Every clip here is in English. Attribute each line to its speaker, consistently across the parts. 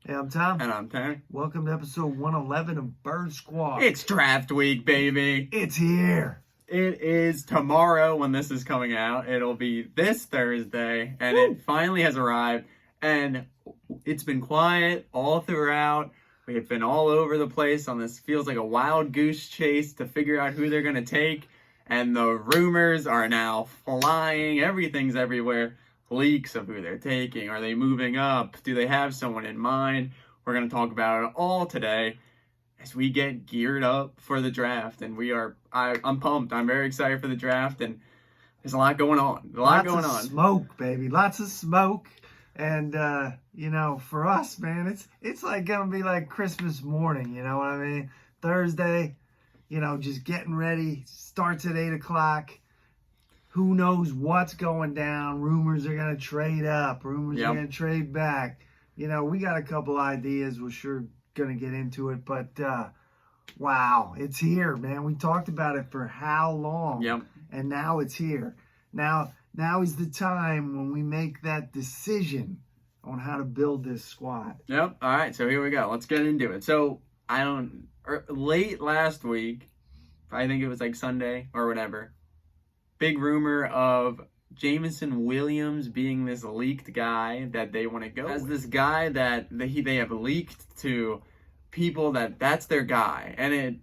Speaker 1: Hey, I'm Tom.
Speaker 2: And I'm Terry.
Speaker 1: Welcome to episode 111 of Bird Squad.
Speaker 2: It's draft week, baby.
Speaker 1: It's here.
Speaker 2: It is tomorrow when this is coming out. It'll be this Thursday, and
Speaker 1: Woo.
Speaker 2: It finally has arrived. And it's been quiet all throughout. We've been all over the place on this. Feels like a wild goose chase to figure out who they're going to take. And the rumors are now flying. Everything's everywhere. Leaks of who they're taking. Are they moving up? Do they have someone in mind? We're going to talk about it all today as we get geared up for the draft. And I'm pumped. I'm very excited for the draft. And there's a lot going on.
Speaker 1: Lots of smoke, baby. Lots of smoke. And, for us, man, it's like going to be like Christmas morning. You know what I mean? Thursday, just getting ready. Starts at 8 o'clock. Who knows what's going down? Rumors are going to trade up. Rumors are going to trade back. We got a couple ideas. We're sure going to get into it. But, wow, it's here, man. We talked about it for how long?
Speaker 2: Yep.
Speaker 1: And now it's here. Now is the time when we make that decision on how to build this squad.
Speaker 2: Yep. All right. So here we go. Let's get into it. So late last week, I think it was like Sunday or whatever, big rumor of Jameson Williams being this leaked guy that they want to go as this guy that they have leaked to people that's their guy. And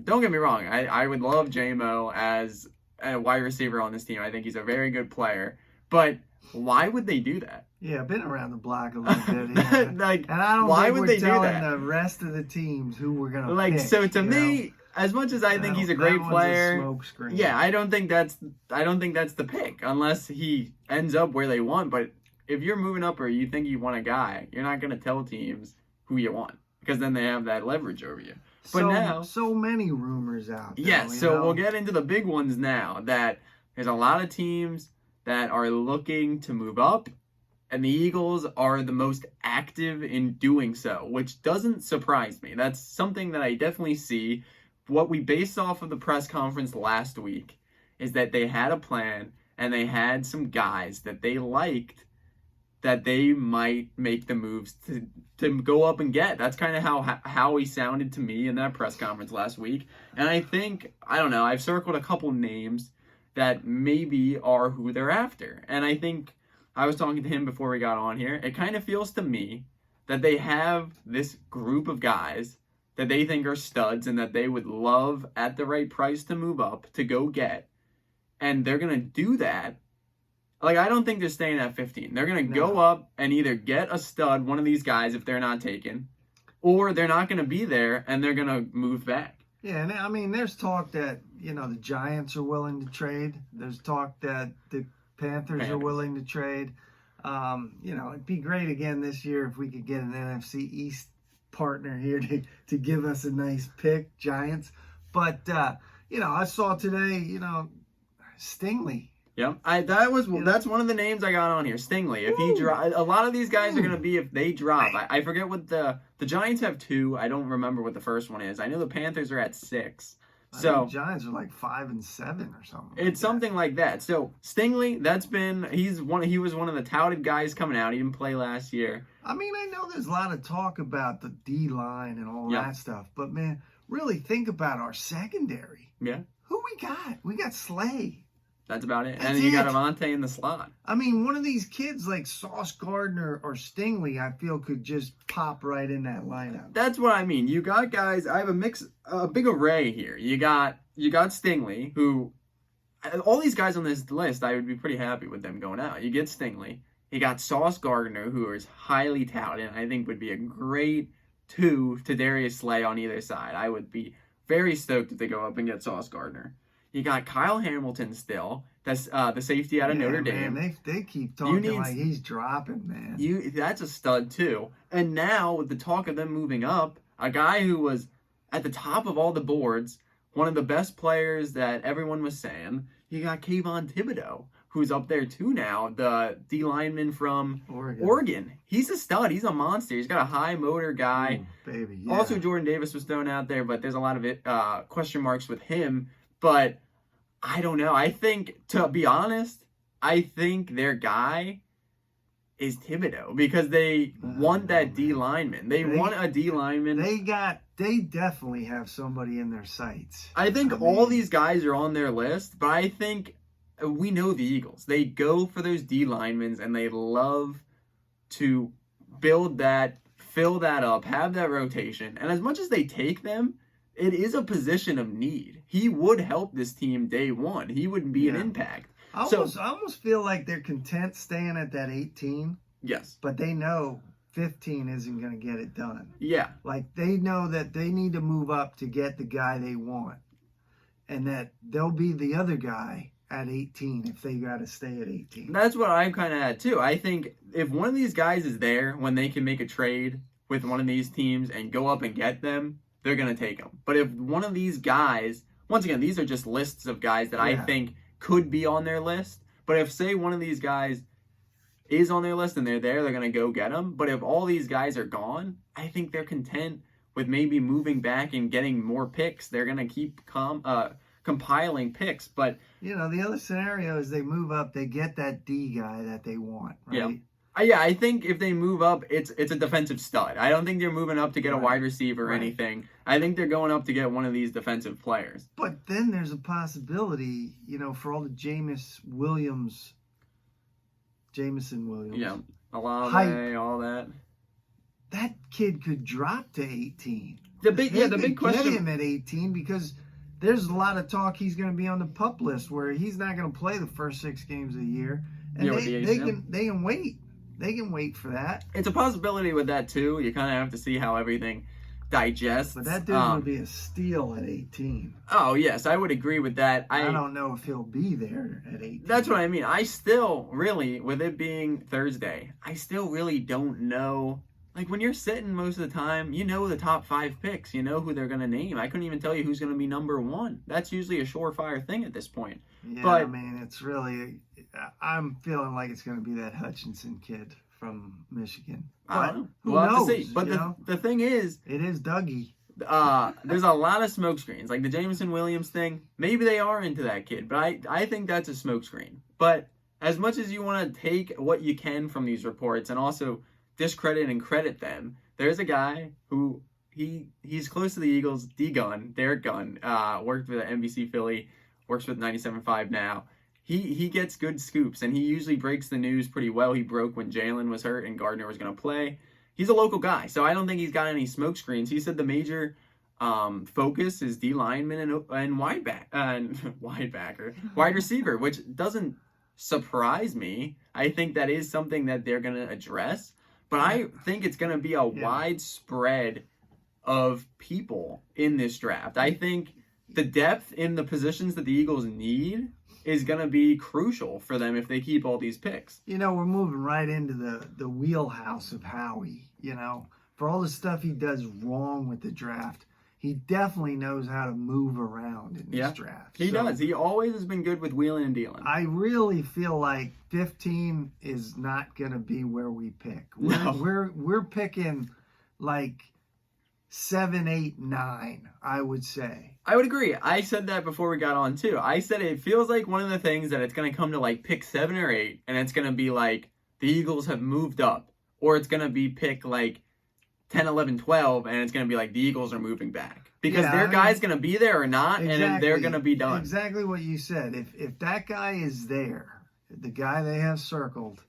Speaker 2: don't get me wrong, I would love J-Mo as a wide receiver on this team. I think he's a very good player. But why would they do that?
Speaker 1: Yeah, been around the block a little bit. Yeah.
Speaker 2: And
Speaker 1: I don't
Speaker 2: why
Speaker 1: think
Speaker 2: would
Speaker 1: we're
Speaker 2: they do
Speaker 1: telling
Speaker 2: that?
Speaker 1: the rest of the teams who we're gonna pick.
Speaker 2: So to me, as much as I think he's a great player, yeah, I don't think that's the pick unless he ends up where they want. But if you're moving up or you think you want a guy, you're not gonna tell teams who you want because then they have that leverage over you. But now,
Speaker 1: so many rumors out there.
Speaker 2: Yes, so we'll get into the big ones now. That there's a lot of teams that are looking to move up, and the Eagles are the most active in doing so, which doesn't surprise me. That's something that I definitely see. What we based off of the press conference last week is that they had a plan and they had some guys that they liked that they might make the moves to go up and get. That's kind of how he sounded to me in that press conference last week. And I think, I don't know, I've circled a couple names that maybe are who they're after. And I think I was talking to him before we got on here. It kind of feels to me that they have this group of guys that they think are studs and that they would love at the right price to move up to go get. And they're going to do that. Like, I don't think they're staying at 15. They're going to go up and either get a stud, one of these guys, if they're not taken, or they're not going to be there and they're going to move back.
Speaker 1: Yeah, and I mean, there's talk that, the Giants are willing to trade. There's talk that the Panthers are willing to trade. It'd be great again this year if we could get an NFC East partner here to give us a nice pick, Giants. But, I saw today, Stingley.
Speaker 2: Yep, that's one of the names I got on here. Stingley. If he a lot of these guys are going to be if they drop. I forget what the Giants have 2. I don't remember what the first one is. I know the Panthers are at 6. So
Speaker 1: the Giants are like 5 and 7 or something.
Speaker 2: It's something like that. So Stingley, he was one of the touted guys coming out. He didn't play last year.
Speaker 1: I mean, I know there's a lot of talk about the D line and all that stuff, but man, really think about our secondary.
Speaker 2: Yeah.
Speaker 1: Who we got? We got Slay.
Speaker 2: That's about it. And then you got Avante in the slot. I
Speaker 1: mean, one of these kids like Sauce Gardner or Stingley, I feel could just pop right in that lineup.
Speaker 2: That's what I mean. You got guys. I have a big array here. You got Stingley, who all these guys on this list, I would be pretty happy with them going out. You get Stingley. You got Sauce Gardner, who is highly touted, and I think would be a great 2 to Darius Slay on either side. I would be very stoked if they go up and get Sauce Gardner. You got Kyle Hamilton still. That's the safety out of Notre Dame.
Speaker 1: Man, they keep talking like he's dropping, man.
Speaker 2: That's a stud too. And now with the talk of them moving up, a guy who was at the top of all the boards, one of the best players that everyone was saying, you got Kayvon Thibodeau, who's up there too now, the D lineman from Oregon. He's a stud. He's a monster. He's got a high motor guy.
Speaker 1: Ooh, baby, yeah.
Speaker 2: Also, Jordan Davis was thrown out there, but there's a lot of question marks with him. But I don't know. I think, to be honest, I think their guy is Thibodeau, because they want that D lineman. They want a D lineman.
Speaker 1: They definitely have somebody in their sights.
Speaker 2: I think all these guys are on their list, but I think we know the Eagles. They go for those D linemen, and they love to build that, fill that up, have that rotation. And as much as they take them, it is a position of need. He would help this team day one. He would be an impact.
Speaker 1: I almost feel like they're content staying at that 18.
Speaker 2: Yes.
Speaker 1: But they know 15 isn't going to get it done.
Speaker 2: Yeah.
Speaker 1: Like, they know that they need to move up to get the guy they want. And that they'll be the other guy at 18 if they got to stay at 18.
Speaker 2: That's what I'm kind of at, too. I think if one of these guys is there when they can make a trade with one of these teams and go up and get them, they're going to take them. But if one of these guys, once again, these are just lists of guys that I think could be on their list. But if, say, one of these guys is on their list and they're there, they're going to go get them. But if all these guys are gone, I think they're content with maybe moving back and getting more picks. They're going to keep compiling picks. But,
Speaker 1: the other scenario is they move up, they get that D guy that they want, right?
Speaker 2: Yeah. Yeah, I think if they move up, it's a defensive stud. I don't think they're moving up to get a wide receiver or anything. I think they're going up to get one of these defensive players.
Speaker 1: But then there's a possibility, for all the Jameson Williams.
Speaker 2: Yeah, Olave,
Speaker 1: hype,
Speaker 2: all that.
Speaker 1: That kid could drop to 18.
Speaker 2: The big question.
Speaker 1: Get him at 18 because there's a lot of talk he's going to be on the PUP list where he's not going to play the first 6 games of the year, and they can wait. They can wait for that.
Speaker 2: It's a possibility with that, too. You kind of have to see how everything digests.
Speaker 1: But that dude would be a steal at 18.
Speaker 2: Oh, yes. I would agree with that.
Speaker 1: I don't know if he'll be there at 18.
Speaker 2: That's what I mean. I still really, with it being Thursday, I still really don't know. Like, when you're sitting most of the time, you know the top 5 picks. You know who they're going to name. I couldn't even tell you who's going to be number 1. That's usually a surefire thing at this point.
Speaker 1: Yeah,
Speaker 2: but,
Speaker 1: I mean, it's really... I'm feeling like it's going to be that Hutchinson kid from Michigan. But
Speaker 2: I don't know.
Speaker 1: Who
Speaker 2: we'll
Speaker 1: knows?
Speaker 2: Have to see. But the thing is...
Speaker 1: It is Dougie.
Speaker 2: There's a lot of smoke screens. Like the Jameson Williams thing, maybe they are into that kid. But I think that's a smoke screen. But as much as you want to take what you can from these reports and also discredit and credit them, there's a guy who... He's close to the Eagles, D-Gun, Derek Gunn, worked with NBC Philly, works with 97.5 now. He gets good scoops, and he usually breaks the news pretty well. He broke when Jalen was hurt and Gardner was going to play. He's a local guy, so I don't think he's got any smoke screens. He said the major focus is D lineman and wide receiver, which doesn't surprise me. I think that is something that they're going to address, but I think it's going to be a widespread of people in this draft. I think the depth in the positions that the Eagles need is going to be crucial for them if they keep all these picks.
Speaker 1: We're moving right into the wheelhouse of Howie. For all the stuff he does wrong with the draft, he definitely knows how to move around in this draft.
Speaker 2: He does. He always has been good with wheeling and dealing.
Speaker 1: I really feel like 15 is not going to be where we pick. We're picking like 7, 8, 9, I would say.
Speaker 2: I would agree. I said that before we got on, too. I said it feels like one of the things that it's going to come to, like, pick 7 or 8, and it's going to be like the Eagles have moved up. Or it's going to be pick, like, 10, 11, 12, and it's going to be like the Eagles are moving back. Because their guy's going to be there or not, and then they're going to be done.
Speaker 1: Exactly what you said. If that guy is there, the guy they have circled,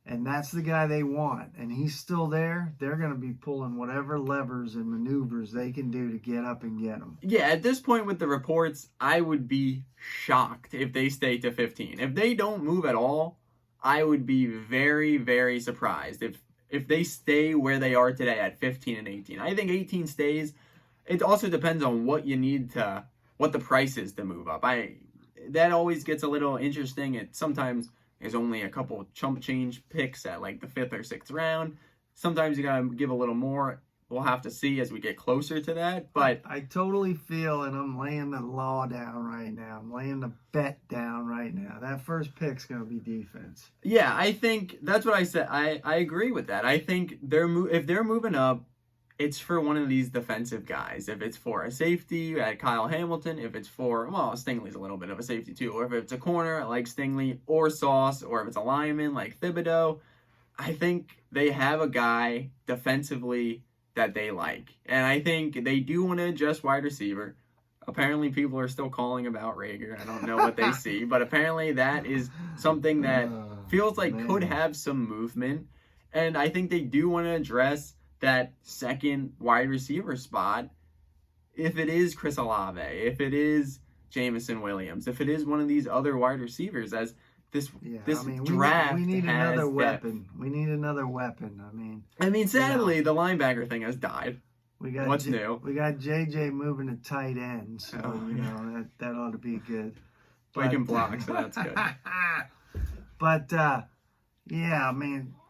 Speaker 1: and that's the guy they want, and he's still there, they're going to be pulling whatever levers and maneuvers they can do to get up and get him.
Speaker 2: Yeah, at this point with the reports, I would be shocked if they stay to 15. If they don't move at all, I would be very, very surprised if they stay where they are today at 15 and 18. I think 18 stays. It also depends on what the price is to move up. That always gets a little interesting. Sometimes there's only a couple chump change picks at like the 5th or 6th round. Sometimes you gotta give a little more. We'll have to see as we get closer to that. But
Speaker 1: I totally feel, and I'm laying the law down right now. I'm laying the bet down right now. That first pick's gonna be defense.
Speaker 2: Yeah, I think that's what I said. I agree with that. I think if they're moving up, it's for one of these defensive guys. If it's for a safety at Kyle Hamilton, if it's for, Stingley's a little bit of a safety too, or if it's a corner like Stingley or Sauce, or if it's a lineman like Thibodeau, I think they have a guy defensively that they like. And I think they do want to adjust wide receiver. Apparently, people are still calling about Rager. I don't know what they see, but apparently that is something that feels like could have some movement. And I think they do want to address that second wide receiver spot. If it is Chris Olave, if it is Jameson Williams, if it is one of these other wide receivers, as this draft
Speaker 1: we need
Speaker 2: has
Speaker 1: another
Speaker 2: depth.
Speaker 1: weapon. We need another weapon.
Speaker 2: Sadly, the linebacker thing has died. What's new?
Speaker 1: We got JJ moving to tight end, so that ought to be good.
Speaker 2: But he can block, so that's good.
Speaker 1: But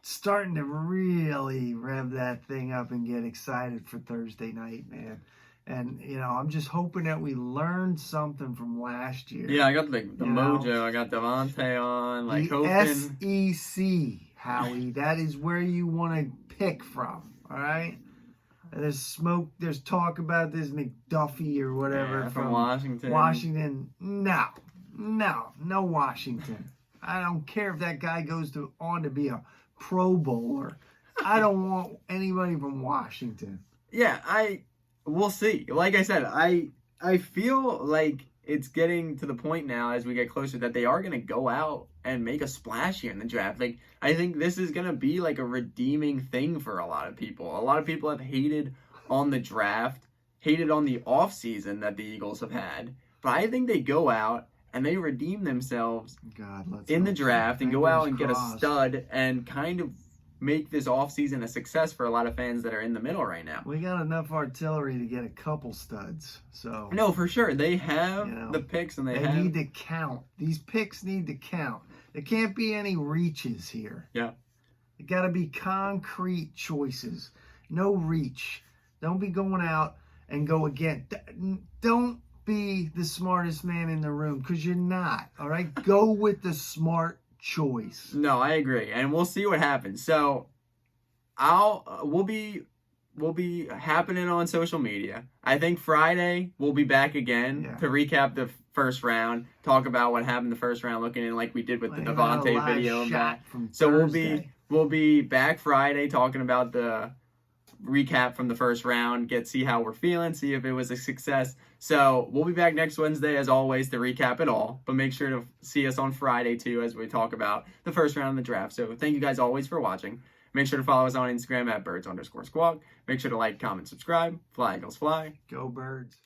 Speaker 1: starting to really rev that thing up and get excited for Thursday night, man. And I'm just hoping that we learned something from last year.
Speaker 2: Yeah, I got the mojo. I got Devontae on, hoping.
Speaker 1: SEC, Howie. That is where you want to pick from. All right. There's talk about this McDuffie or whatever
Speaker 2: from Washington.
Speaker 1: Washington. No Washington. I don't care if that guy goes on to be a Pro Bowler. I don't want anybody from Washington.
Speaker 2: Yeah, we'll see. Like I said, I feel like it's getting to the point now as we get closer that they are going to go out and make a splash here in the draft. Like, I think this is going to be like a redeeming thing for a lot of people. A lot of people have hated on the draft, hated on the offseason that the Eagles have had. But I think they go out and they redeem themselves in the draft and go out and get a stud and kind of make this offseason a success for a lot of fans that are in the middle right now.
Speaker 1: We got enough artillery to get a couple studs. So
Speaker 2: no, for sure. They have the picks and they
Speaker 1: need to count. These picks need to count. There can't be any reaches here.
Speaker 2: Yeah.
Speaker 1: It got to be concrete choices. No reach. Don't be going out and go again. Don't be the smartest man in the room because you're not. All right? Go with the smart choice.
Speaker 2: No, I agree, and we'll see what happens. So, we'll be happening on social media. I think Friday we'll be back again to recap the first round, talk about what happened the first round, looking in like we did with the Devontae video and that. So we'll be back Friday talking about the recap from the first round, see how we're feeling, see if it was a success. So we'll be back next Wednesday as always to recap it all, but make sure to see us on Friday too as we talk about the first round of the draft. So thank you guys always for watching. Make sure to follow us on Instagram at birds_squawk. Make sure to like, comment, subscribe. Fly Eagles fly.
Speaker 1: Go Birds.